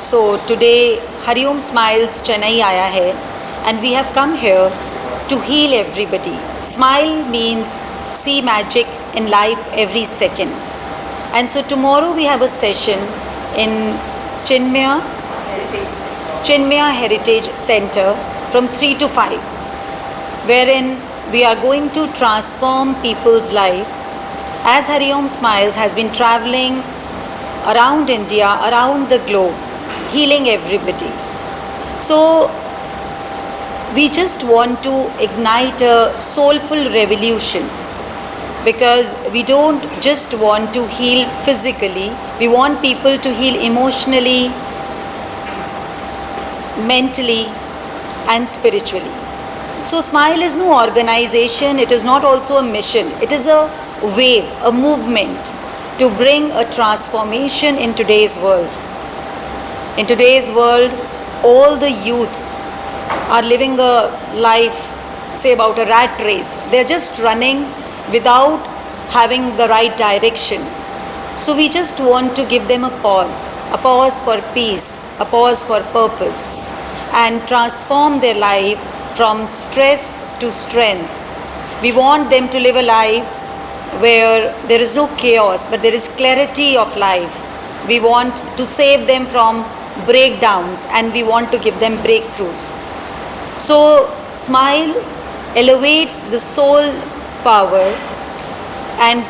So today Hariom Smiles Chennai आया है and we have come here to heal everybody. Smile means see magic in life every second. And so tomorrow we have a session in Chinmaya Heritage Center from 3 to 5, wherein we are going to transform people's life. As Hariom Smiles has been traveling around India, around the globe, healing everybody. So we just want to ignite a soulful revolution, because we don't just want to heal physically, we want people to heal emotionally, mentally and spiritually. So Smile is no organization, it is not also a mission, it is a wave, a movement to bring a transformation in today's world. In today's world, all the youth are living a life, say about a rat race. They're just running without having the right direction. So we just want to give them a pause for peace, a pause for purpose, and transform their life from stress to strength. We want them to live a life where there is no chaos, but there is clarity of life. We want to save them from breakdowns and we want to give them breakthroughs. So Smile elevates the soul power, and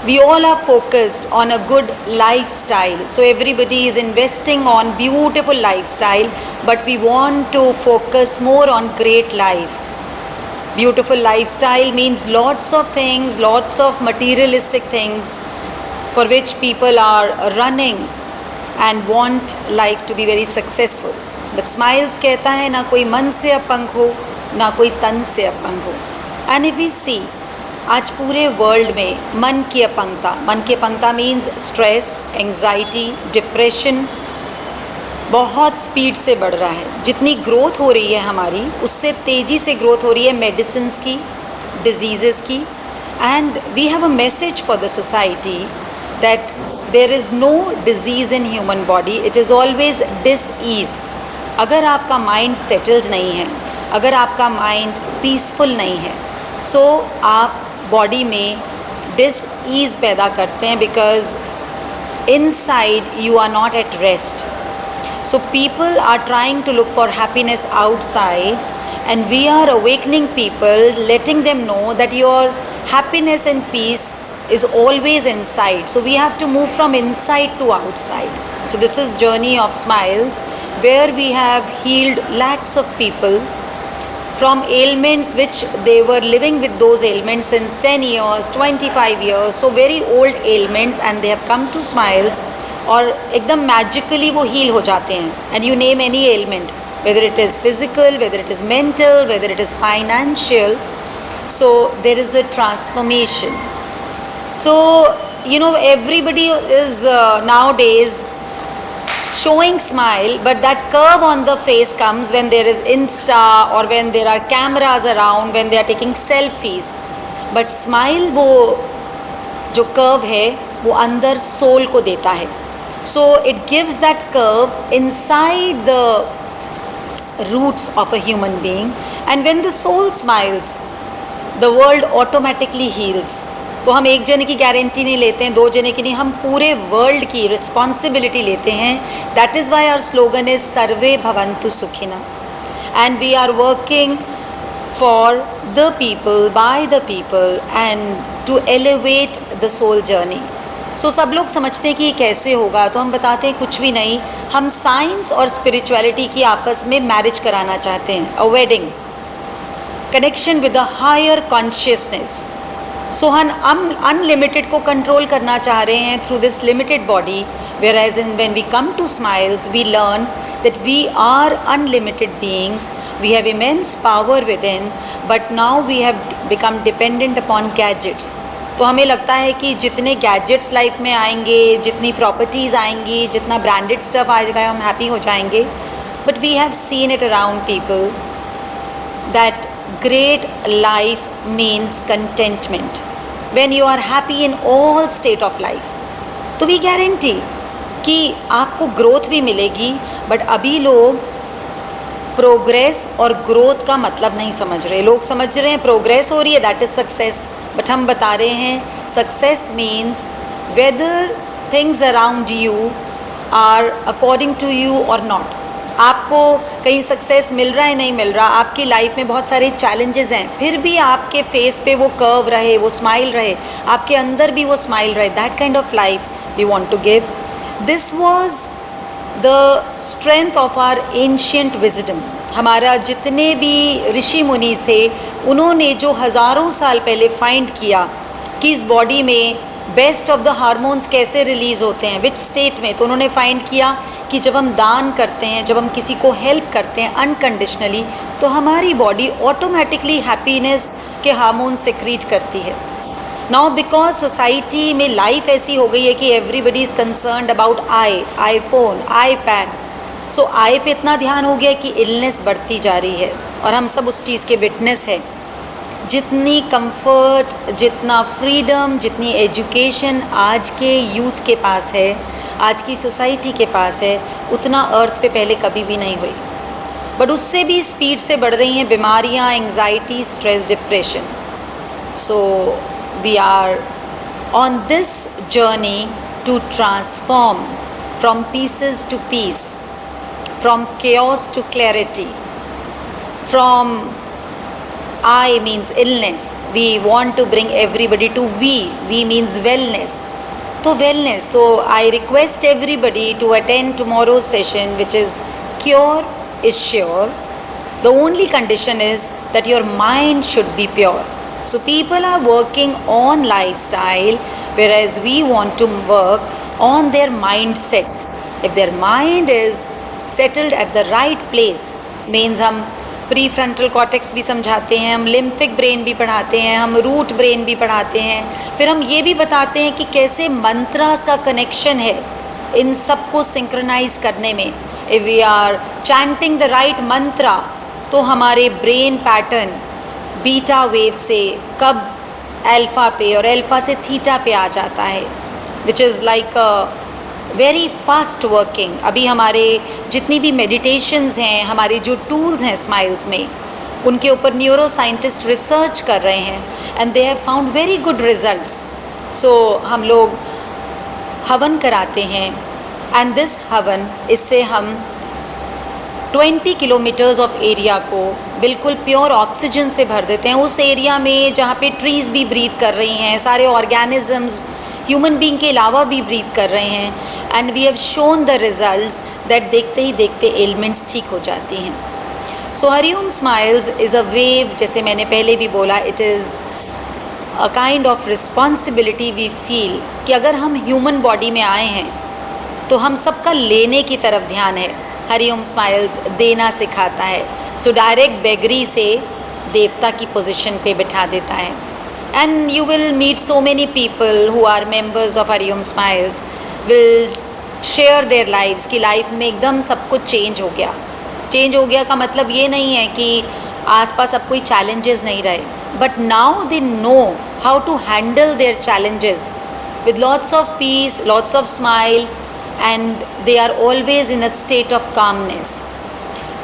we all are focused on a good lifestyle. So everybody is investing on beautiful lifestyle, but we want to focus more on great life. Beautiful lifestyle means lots of things, lots of materialistic things for which people are running and want life to be very successful. But Smiles कहता है ना कोई मन से अपंग हो, ना कोई तन से अपंग हो. And if we see, आज पूरे वर्ल्ड में मन की अपंगता मीन्स स्ट्रेस, एंग्जाइटी, डिप्रेशन बहुत स्पीड से बढ़ रहा है. जितनी ग्रोथ हो रही है हमारी, उससे तेज़ी से ग्रोथ हो रही है मेडिसिन्स की, डिजीज़ेस की. And we have a message for the society that there is no disease in human body, it is always disease. अगर आपका माइंड सेटल्ड नहीं है, अगर आपका माइंड पीसफुल नहीं है, सो आप बॉडी में डिसईज़ पैदा करते हैं, because inside you are not at rest. So people are trying to look for happiness outside, and we are awakening people, letting them know that your happiness and peace is always inside. So we have to move from inside to outside. So this is journey of Smiles, where we have healed lakhs of people from ailments which they were living with those ailments since 10 years, 25 years, so very old ailments, and they have come to Smiles और एकदम magically वो heal हो जाते हैं. And you name any element, whether it is physical, whether it is mental, whether it is financial, so there is a transformation. So you know, everybody is nowadays showing smile, but that curve on the face comes when there is Insta or when there are cameras around, when they are taking selfies. But smile वो जो curve है वो अंदर soul को देता है. So it gives that curve inside the roots of a human being, and when the soul smiles, the world automatically heals. तो हम एक जने की गारंटी नहीं लेते हैं, दो जने की नहीं, हम पूरे वर्ल्ड की रिस्पॉन्सिबिलिटी लेते हैं. That is why our slogan is सर्वे भवन्तु सुखिना, and we are working for the people, by the people, and to elevate the soul journey. So सब लोग समझते हैं कि ये कैसे होगा, तो हम बताते हैं कुछ भी नहीं. हम साइंस और स्पिरिचुअलिटी की आपस में मैरिज कराना चाहते हैं, a wedding, connection with a higher consciousness. So हम अनलिमिटेड को कंट्रोल करना चाह रहे हैं through this limited body, whereas in when we come to Smiles we learn that we are unlimited beings, we have immense power within, but now we have become dependent upon gadgets. तो हमें लगता है कि जितने gadgets life में आएंगे, जितनी properties आएंगी, जितना ब्रांडेड स्टफ आएगा, हम हैप्पी हो जाएंगे. But we have seen it around people that great life means contentment. When you are happy in all state of life, तो वी गारंटी कि आपको ग्रोथ भी मिलेगी, बट अभी लोग प्रोग्रेस और ग्रोथ का मतलब नहीं समझ रहे। लोग समझ रहे हैं प्रोग्रेस हो रही है, दैट इज़ सक्सेस, बट हम बता रहे हैं success means whether things around you are according to you और नॉट। आपको कहीं सक्सेस मिल रहा है नहीं मिल रहा, आपकी लाइफ में बहुत सारे चैलेंजेस हैं, फिर भी आपके फेस पे वो कर्व रहे, वो स्माइल रहे, आपके अंदर भी वो स्माइल रहे, that kind of life we want to give. This was the strength of our ancient wisdom. हमारा जितने भी ऋषि मुनीस थे, उन्होंने जो हज़ारों साल पहले फाइंड किया कि इस बॉडी में बेस्ट ऑफ द हार्मोन्स कैसे रिलीज़ होते हैं, विच स्टेट में, तो उन्होंने फाइंड किया कि जब हम दान करते हैं, जब हम किसी को हेल्प करते हैं अनकंडीशनली, तो हमारी बॉडी ऑटोमेटिकली हैप्पीनेस के हार्मोन सिक्रीट करती है। नाउ बिकॉज सोसाइटी में लाइफ ऐसी हो गई है कि everybody is concerned about iPhone, iPad, so I पे इतना ध्यान हो गया कि इलनेस बढ़ती जा रही है, और हम सब उस चीज़ के विटनेस है। जितनी कंफर्ट, जितना फ्रीडम, जितनी एजुकेशन आज के यूथ के पास है, आज की सोसाइटी के पास है, उतना अर्थ पे पहले कभी भी नहीं हुई, बट उससे भी स्पीड से बढ़ रही हैं बीमारियां, anxiety, stress, depression. So we are on this journey to transform from pieces to peace, from chaos to clarity, from I means illness, we want to bring everybody to we means wellness. तो wellness, so I request everybody to attend tomorrow's session, which is cure is sure. The only condition is that your mind should be pure. So people are working on lifestyle, whereas we want to work on their mindset. If their mind is settled at the right place, means हम pre frontal cortex भी समझाते हैं, हम लिम्फिक brain भी पढ़ाते हैं, हम root brain भी पढ़ाते हैं, फिर हम ये भी बताते हैं कि कैसे मंत्रास का कनेक्शन है इन सब को सिंक्रोनाइज करने में। If we are chanting the right mantra, तो हमारे ब्रेन पैटर्न बीटा वेव से कब अल्फ़ा पे और अल्फ़ा से थीटा पे आ जाता है, which is like very fast working. अभी हमारे जितनी भी मेडिटेशंस हैं, हमारे जो टूल्स हैं स्माइल्स में, उनके ऊपर न्यूरो साइंटिस्ट रिसर्च कर रहे हैं and they have found very good results. So हम लोग हवन कराते हैं एंड दिस हवन, इससे हम 20 किलोमीटर्स ऑफ एरिया को बिल्कुल प्योर ऑक्सीजन से भर देते हैं। उस एरिया में जहाँ पे ट्रीज़ भी ब्रीथ कर रही हैं, सारे ऑर्गेनिजम्स ह्यूमन बीइंग के अलावा भी ब्रीथ कर रहे हैं, and we have shown the results that देखते ही देखते एलिमेंट्स ठीक हो जाती हैं। So Hariom smiles is a wave, जैसे मैंने पहले भी बोला, it is a kind of responsibility we feel कि अगर हम ह्यूमन बॉडी में आए हैं तो हम सबका लेने की तरफ ध्यान है। हरिओम स्माइल्स देना सिखाता है, सो डायरेक्ट बेगरी से देवता की पोजीशन पे बिठा देता है। And you will meet so many people who are members of Hariom Smiles, will share their lives कि लाइफ में एकदम सब कुछ चेंज हो गया। चेंज हो गया का मतलब ये नहीं है कि आसपास अब कोई चैलेंजेस नहीं रहे, but now they know how to handle their challenges with lots of peace, lots of smile, and they are always in a state of calmness.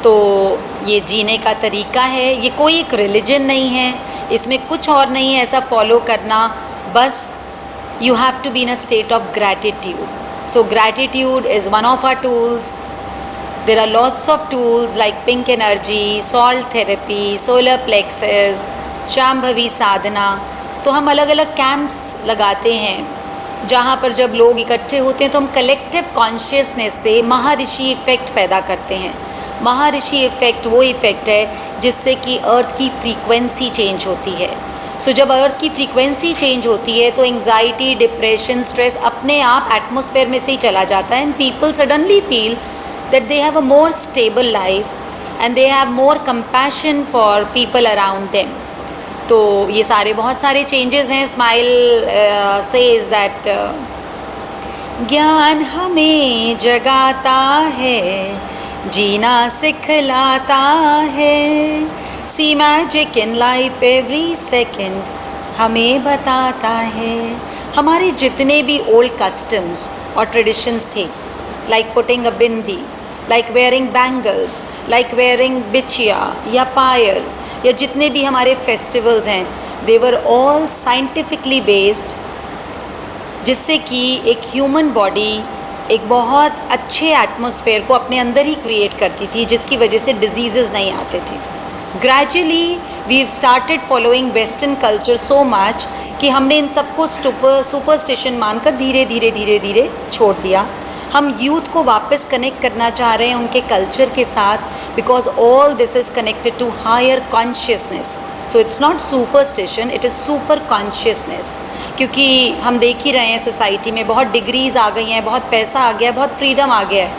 तो ये जीने का तरीका है, ये कोई एक रिलीजन नहीं है, इसमें कुछ और नहीं है ऐसा फॉलो करना, बस you have to be in a state of gratitude. So gratitude is one of our tools. There are lots of tools like pink energy, salt therapy, solar plexus, Shambhavi Sadhana. तो हम अलग अलग कैंप्स लगाते हैं जहाँ पर जब लोग इकट्ठे होते हैं तो हम कलेक्टिव कॉन्शियसनेस से महाऋषि इफ़ेक्ट पैदा करते हैं. महाऋषि इफ़ेक्ट वो इफ़ेक्ट है जिससे कि अर्थ की फ्रीक्वेंसी चेंज होती है. सो जब अर्थ की फ्रीक्वेंसी चेंज होती है तो एंग्जाइटी, डिप्रेशन, स्ट्रेस अपने आप एटमॉस्फेयर में से ही चला जाता है, and people suddenly feel that they have a more stable life and they have more compassion for people around them. तो ये सारे बहुत सारे चेंजेस हैं. स्माइल सेज दैट ज्ञान हमें जगाता है, जीना सिखलाता है, see magic in life every second हमें बताता है. हमारे जितने भी ओल्ड कस्टम्स और ट्रेडिशंस थे like putting a bindi, like wearing bangles, like wearing bichiya या पायल, या जितने भी हमारे festivals हैं, they were all scientifically based, जिससे कि एक ह्यूमन बॉडी एक बहुत अच्छे एटमॉस्फेयर को अपने अंदर ही क्रिएट करती थी, जिसकी वजह से डिजीज़ेज़ नहीं आते थे. Gradually we started following western culture so much कि हमने इन सबको सुपरस्टिशन मानकर धीरे धीरे धीरे धीरे छोड़ दिया. हम यूथ को वापस कनेक्ट करना चाह रहे हैं उनके कल्चर के साथ, because all this is connected to higher consciousness. So it's not superstition, it is super consciousness. क्योंकि हम देख ही रहे हैं सोसाइटी में बहुत डिग्रीज़ आ गई हैं, बहुत पैसा आ गया है, बहुत फ्रीडम आ गया है,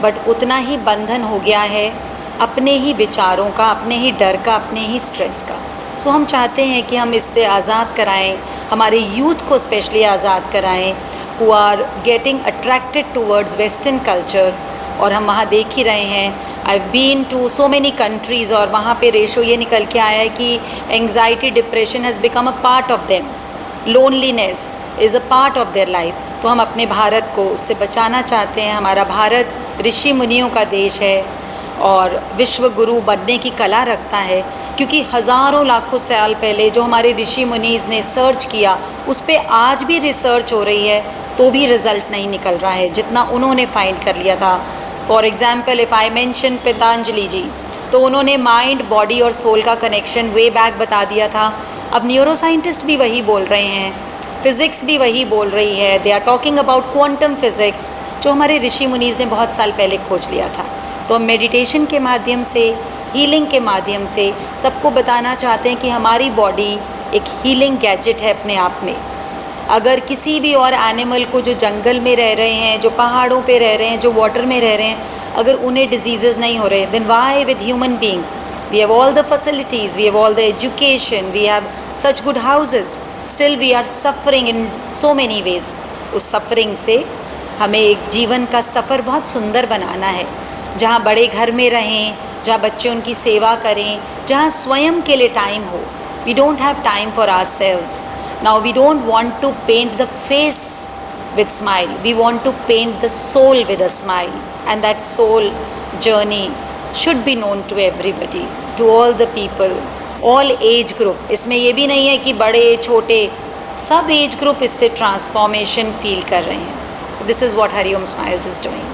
बट उतना ही बंधन हो गया है अपने ही विचारों का, अपने ही डर का, अपने ही स्ट्रेस का. सो हम चाहते हैं कि हम इससे आज़ाद कराएं, हमारे यूथ को स्पेशली आज़ाद कराएं who are getting attracted towards western culture. और हम वहाँ देख ही रहे हैं, I have been to so many countries, और वहाँ पे रेशो ये निकल के आया है कि anxiety, depression has become a part of them, loneliness is a part of their life. तो हम अपने भारत को उससे बचाना चाहते हैं. हमारा भारत ऋषि मुनियों का देश है और विश्व गुरु बनने की कला रखता है, क्योंकि हज़ारों लाखों साल पहले जो हमारे ऋषि मुनीज़ ने सर्च किया, उस पर आज भी रिसर्च हो रही है, तो भी रिज़ल्ट नहीं निकल रहा है जितना उन्होंने फाइंड कर लिया था. For example if I mention Patanjali ji, तो उन्होंने माइंड, बॉडी और सोल का कनेक्शन वे बैक बता दिया था. अब न्यूरो साइंटिस्ट भी वही बोल रहे हैं, फिज़िक्स भी वही बोल रही है. They are talking about quantum physics, जो हमारे ऋषि मुनीज़ ने बहुत साल पहले खोज लिया था. तो हम मेडिटेशन के माध्यम से, हीलिंग के माध्यम से सबको बताना चाहते हैं कि हमारी बॉडी एक हीलिंग गैजेट है अपने आप में. अगर किसी भी और एनिमल को जो जंगल में रह रहे हैं, जो पहाड़ों पे रह रहे हैं, जो वाटर में रह रहे हैं, अगर उन्हें डिजीज़ेज़ नहीं हो रहे, then why with human beings? We have all the facilities, we have all the education, we have such good houses, still we are suffering in so many ways. उस सफरिंग से हमें एक जीवन का सफ़र बहुत सुंदर बनाना है, जहाँ बड़े घर में रहें, जहाँ बच्चे उनकी सेवा करें, जहाँ स्वयं के लिए टाइम हो. We don't have time for ourselves. Now we don't want to paint the face with smile, we want to paint the soul with a smile, and that soul journey should be known to everybody, to all the people, all age group. इसमें ये भी नहीं है कि बड़े छोटे, सब age group इससे ट्रांसफॉर्मेशन फील कर रहे हैं. So this is what Hari Om Smiles is doing.